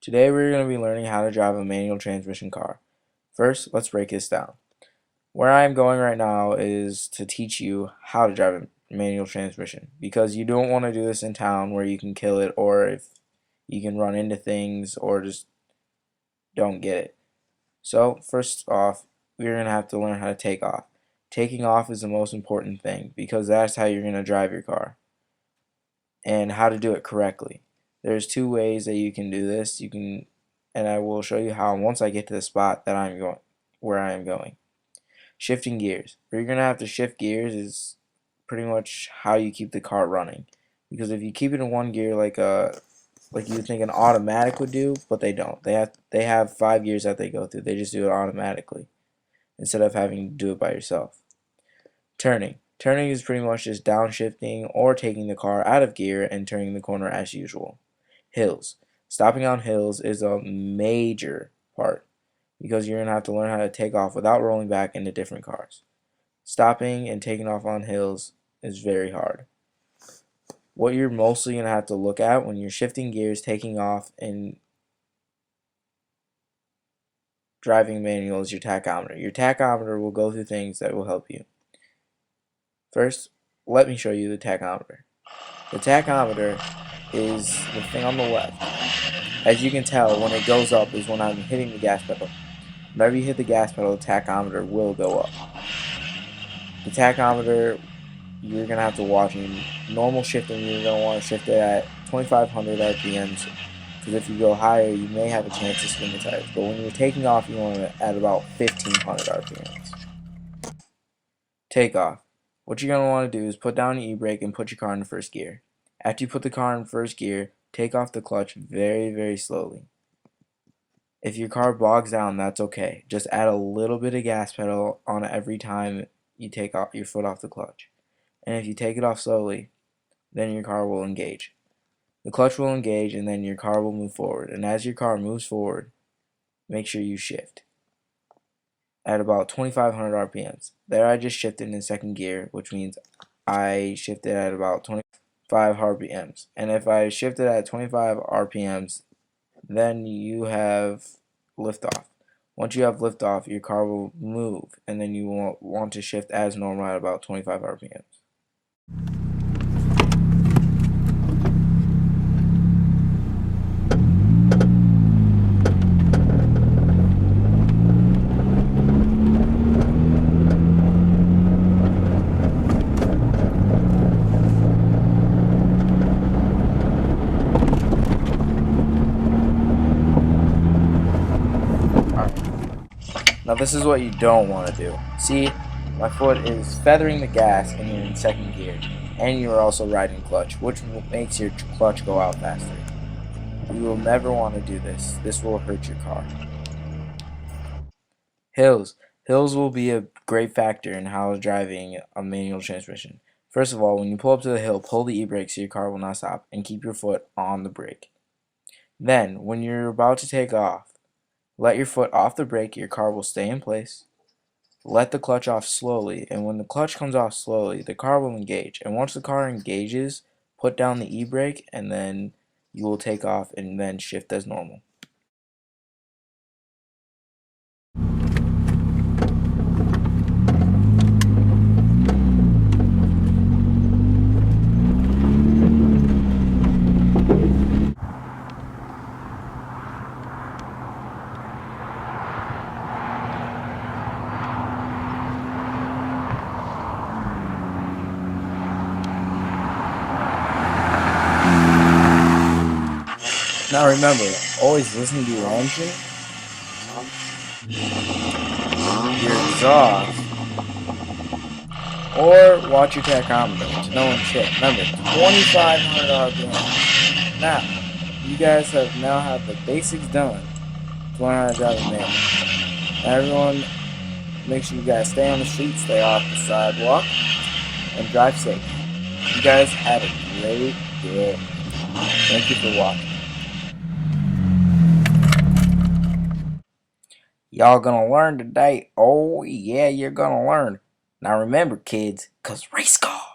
Today we're going to be learning how to drive a manual transmission car. First, let's break this down. Where I'm going right now is to teach you how to drive a manual transmission, because you don't want to do this in town where you can kill it, or if you can run into things or just don't get it. So first off, we're going to have to learn how to take off. Taking off is the most important thing, because that's how you're going to drive your car, and how to do it correctly. There's two ways that you can do this. And I will show you how once I get to the spot that I'm going, where I am going. Shifting gears. Where you're gonna have to shift gears is pretty much how you keep the car running. Because if you keep it in one gear like you would think an automatic would do, but they don't. They have 5 gears that they go through. They just do it automatically instead of having to do it by yourself. Turning. Turning is pretty much just downshifting or taking the car out of gear and turning the corner as usual. Hills. Stopping on hills is a major part, because you're going to have to learn how to take off without rolling back into different cars. Stopping and taking off on hills is very hard. What you're mostly going to have to look at when you're shifting gears, taking off, and driving manual is your tachometer. Your tachometer will go through things that will help you. First, let me show you the tachometer. The tachometer is the thing on the left. As you can tell, when it goes up is when I'm hitting the gas pedal. Whenever you hit the gas pedal, the tachometer will go up. The tachometer, you're going to have to watch. In normal shifting, you're going to want to shift it at 2500 RPMs, because if you go higher, you may have a chance to spin the tires. But when you're taking off, you want it at about 1500 RPMs. Takeoff. What you're going to want to do is put down the e-brake and put your car in first gear. After you put the car in first gear, take off the clutch very, very slowly. If your car bogs down, that's okay. Just add a little bit of gas pedal on it every time you take off your foot off the clutch. And if you take it off slowly, then your car will engage. The clutch will engage, and then your car will move forward. And as your car moves forward, make sure you shift at about 2500 RPMs. There I just shifted in second gear, which means I shifted at about 25 RPMs. And if I shifted at 25 RPMs, then you have liftoff. Once you have liftoff, your car will move, and then you will want to shift as normal at about 25 RPMs. Now this is what you don't want to do. See, my foot is feathering the gas and you're in second gear, and you're also riding clutch, which makes your clutch go out faster. You will never want to do this. This will hurt your car. Hills. Hills will be a great factor in how driving a manual transmission. First of all, when you pull up to the hill, pull the e-brake so your car will not stop, and keep your foot on the brake. Then, when you're about to take off, let your foot off the brake, your car will stay in place. Let the clutch off slowly, and when the clutch comes off slowly, the car will engage. And once the car engages, put down the e-brake, and then you will take off and then shift as normal. Now remember, always listen to your engine, your exhaust, or watch your tachometer to know when to shift. Remember, 2500 RPM. Now, you guys have now had the basics done to learn how to drive a manual. Now everyone, make sure you guys stay on the street, stay off the sidewalk, and drive safe. You guys have a great day. Thank you for watching. Y'all gonna learn today. Oh yeah, you're gonna learn. Now remember, kids, 'cause race car.